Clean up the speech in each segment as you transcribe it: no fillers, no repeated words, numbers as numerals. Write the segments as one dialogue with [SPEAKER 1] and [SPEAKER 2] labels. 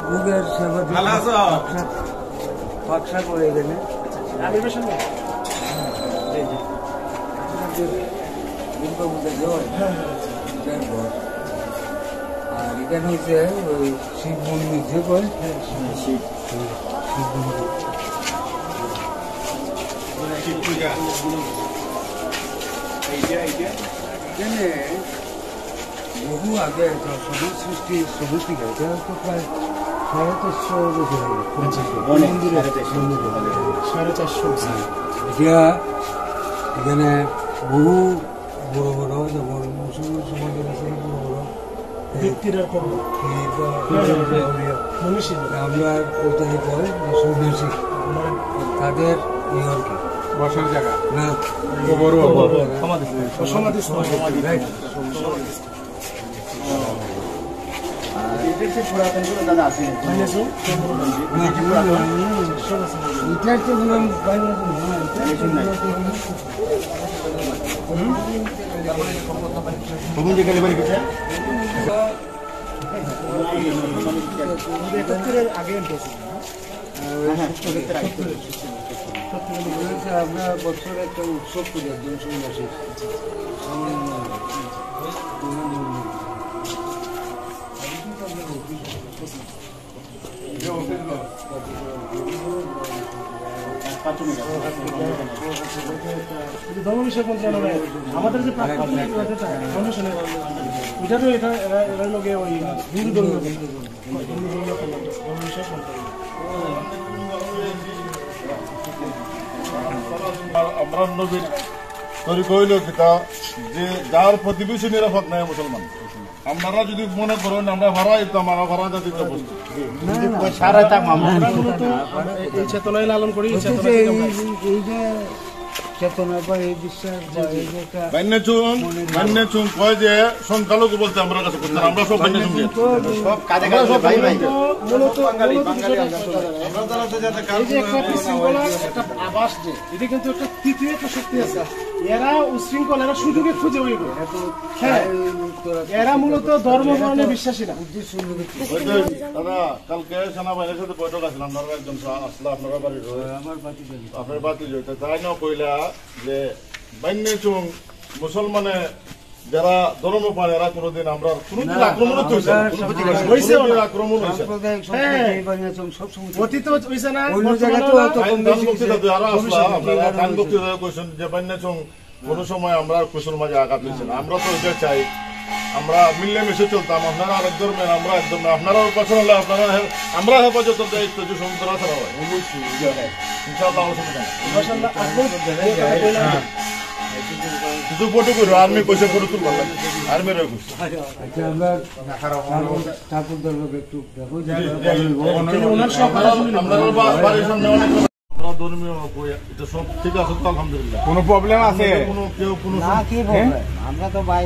[SPEAKER 1] বুকের সেবা ফাঁকসা করে এখানে আর এখানে হচ্ছে ওই শিব মন্দির যে কয় শিব মন্দির এখানে বহু আগে সমাজ সৃষ্টি সমিতি এটা তো প্রায় 450 বছর এটা এখানে বহু বড় বড় যেমন মুসলমান সমাজের আছে বড় বড় ব্যক্তিরা আমরা ওইটাকে কয় সন্ন্যাসী তাদের ইয়ে কি বসার জায়গা না সমাধি দাদা আছে আমরা বছরে একটা উৎসব করি একজন সন্ন্যাসী ধর্ম বিষয়ক মন্ত্রণালয় আমাদের যে এটারও এটা এরা লোকে ওই হিন্দু ধর্মীয় ধর্ম বিষয়ক
[SPEAKER 2] আমরা নবীর তৈরি কইল কিতা যে যার প্রতিবেশী নিরাপদ নাই মুসলমান আপনারা যদি মনে করেন আমরা ভাড়া দিতাম আমরা ভাড়া জাতি
[SPEAKER 1] এই চেতনায় লালন করি চেতনা বা এই বিশ্বাস
[SPEAKER 2] কয় যে সংখ্যালঘু বলতে আমরা কাছে করতাম আমরা সব
[SPEAKER 1] আবাস যে এটা কিন্তু একটা তৃতীয় একটা শক্তি আছে এরা উশৃঙ্খল এরা সুযোগে খুঁজে উইব হ্যাঁ এরা মূলত ধর্ম বর্ণে বিশ্বাসী না
[SPEAKER 2] দাদা কালকে সেনাবাহিনীর সাথে বৈঠক আছে আপনারা একজন আসলে আপনারা বাড়ির আপনার বাতি জড়িত তাই না কইলা যে বান্যে চুং মুসলমানে যারা ধর্ম পান এরা কোনোদিন আমরা কোনোদিন আক্রমণ কোন সময় আমরা কুসুর মাঝে আঘাত হয়েছে না আমরা তো এটা চাই আমরা মিলেমিশে চলতাম আপনারা আরেক ধর্মের আমরা একদম আপনারা পাশে হলে আপনারা আমরা হেফাজত দায়িত্ব যে সমুদ্র ছাড়া হয় শুধু ফটো করো আর্মি পয়সা ফটো তুলবার লাগে আর্মির
[SPEAKER 1] ঠাকুর দর্শক একটু
[SPEAKER 2] বাড়ির সামনে অনেক ধর্মীয় এটা সব ঠিক আছে তো আলহামদুলিল্লাহ
[SPEAKER 3] কোনো প্রবলেম আছে
[SPEAKER 2] কেউ কোনো
[SPEAKER 1] আমরা তো ভাই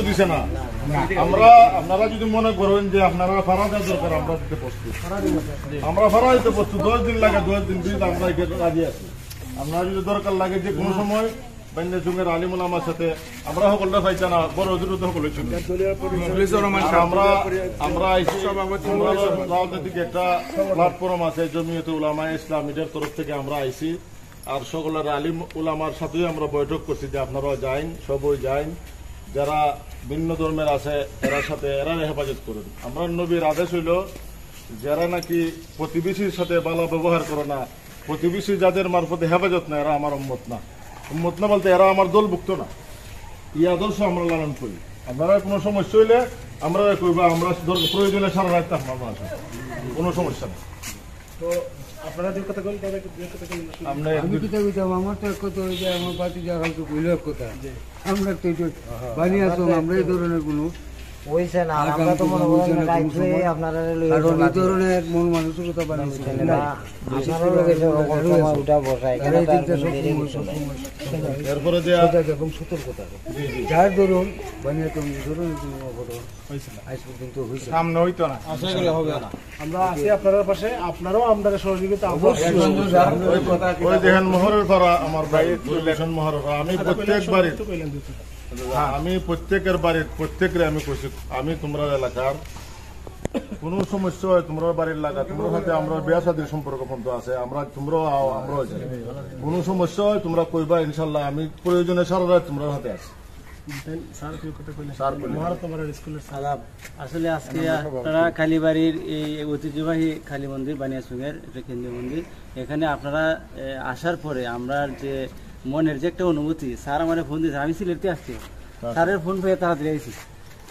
[SPEAKER 2] দিছে না আমরা আপনারা যদি মনে করেন যে আপনারা ভাড়া দেওয়ার দরকার আমরা দিতে প্রস্তুত আমরা ভাড়া দিতে প্রস্তুত 10 দিন লাগে 10 দিন দিন আমরা রাজি আছি আপনারা যদি দরকার লাগে যে কোনো সময় বান্যা যুগের আলিম উলামার সাথে আমরা সকলটা পাইতা না বড় হজুর সকল আমরা রাজনৈতিক একটা প্ল্যাটফর্ম আছে জমিয়তে উলামা ইসলাম এটার তরফ থেকে আমরা আইছি আর সকলের আলিম উলামার সাথেই আমরা বৈঠক করছি যে আপনারা যাইন সবই যাইন যারা ভিন্ন ধর্মের আছে এরার সাথে এরা হেফাজত করুন আমরা নবীর আদেশ হইল যারা নাকি প্রতিবেশীর সাথে ভালো ব্যবহার করে না প্রতিবেশী যাদের মারফতে হেফাজত না এরা আমার উম্মত না উম্মত না বলতে এরা আমার দলভুক্ত না এই আদর্শ আমরা লালন করি আপনারা কোনো সমস্যা হইলে আমরা কইবা আমরা প্রয়োজনে সারা রাত আপনার কোনো সমস্যা নেই
[SPEAKER 1] তো আপনারা যে কথা বলেন আমি কি কইতাম আমার তো কত ওই যে আমার বাতি জায়গা তো কইল কথা আমরা তো বানিয়ে আসলাম আমরা এই ধরনের কোনো
[SPEAKER 3] হইছে না, আর আমরা তো মনে করেন রাইতে আপনারা লইয়া
[SPEAKER 4] কারণ এই ধরনের মন মানসিকতা বানিয়েছে
[SPEAKER 3] আপনারা লগে সময় উঠা বসায় কেন তার
[SPEAKER 2] এরপরে যে
[SPEAKER 4] এবং সতর্কতা যার ধরুন বানিয়ে তো এই ধরনের কোনো অঘটন আজ পর্যন্ত হয়েছে
[SPEAKER 1] সামনে হইতো না, আশা করি হবে না। আমরা আছি আপনাদের পাশে, আপনারাও আমাদের সহযোগিতা অবশ্যই।
[SPEAKER 2] ওই দেখেন মোহরের পাড়া আমার ভাই রিলেশন মোহরের পাড়া। আমি প্রত্যেক বাড়ি আমি প্রত্যেকের বাড়ির প্রত্যেকের আমি কইছি, আমি তোমরা এলাকার কোনো সমস্যা হয় তোমরা বাড়ির লাগা তোমরা সাথে আমরা বিয়া শাদীর সম্পর্ক পর্যন্ত আছে, আমরা তোমরাও আও আমরাও যাই, কোনো সমস্যা হয় তোমরা কইবা, ইনশাল্লাহ আমি প্রয়োজনে সারা রাত তোমরা হাতে আছি।
[SPEAKER 5] আসলে আজকে আপনারা কালীবাড়ির এই ঐতিহ্যবাহী কালী মন্দির বানিয়াসুঙ্গের একটা কেন্দ্রীয় মন্দির, এখানে আপনারা আসার পরে আমরা যে মনের যে একটা অনুভূতি, স্যার আমার ফোন দিয়েছে, আমি সিলেটে আসছি, স্যারের ফোন পেয়ে তাড়াতাড়ি আইছি।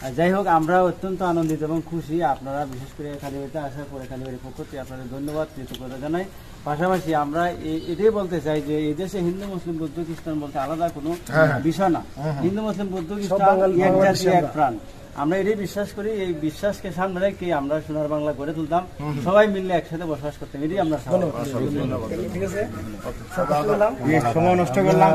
[SPEAKER 5] আর যাই হোক, আমরা অত্যন্ত আনন্দিত এবং খুশি। আপনারা বিশেষ করে কালীবাড়িতে আসার পরে কালীবাড়ির পক্ষ থেকে আপনাদের ধন্যবাদ কৃতজ্ঞতা জানাই। পাশাপাশি আমরা এটাই বলতে চাই যে এই দেশে হিন্দু মুসলিম বৌদ্ধ খ্রিস্টান বলতে আলাদা কোনো বিষয় না, হিন্দু মুসলিম বৌদ্ধ খ্রিস্টান এক জাতি এক প্রাণ। আমরা এটাই বিশ্বাস করি, এই বিশ্বাসকে সামনে রেখে আমরা সোনার বাংলা গড়ে তুলতাম, সবাই মিলে একসাথে বসবাস করতাম, এটাই আমরা
[SPEAKER 1] ঠিক আছে।
[SPEAKER 4] সময় নষ্ট করলাম।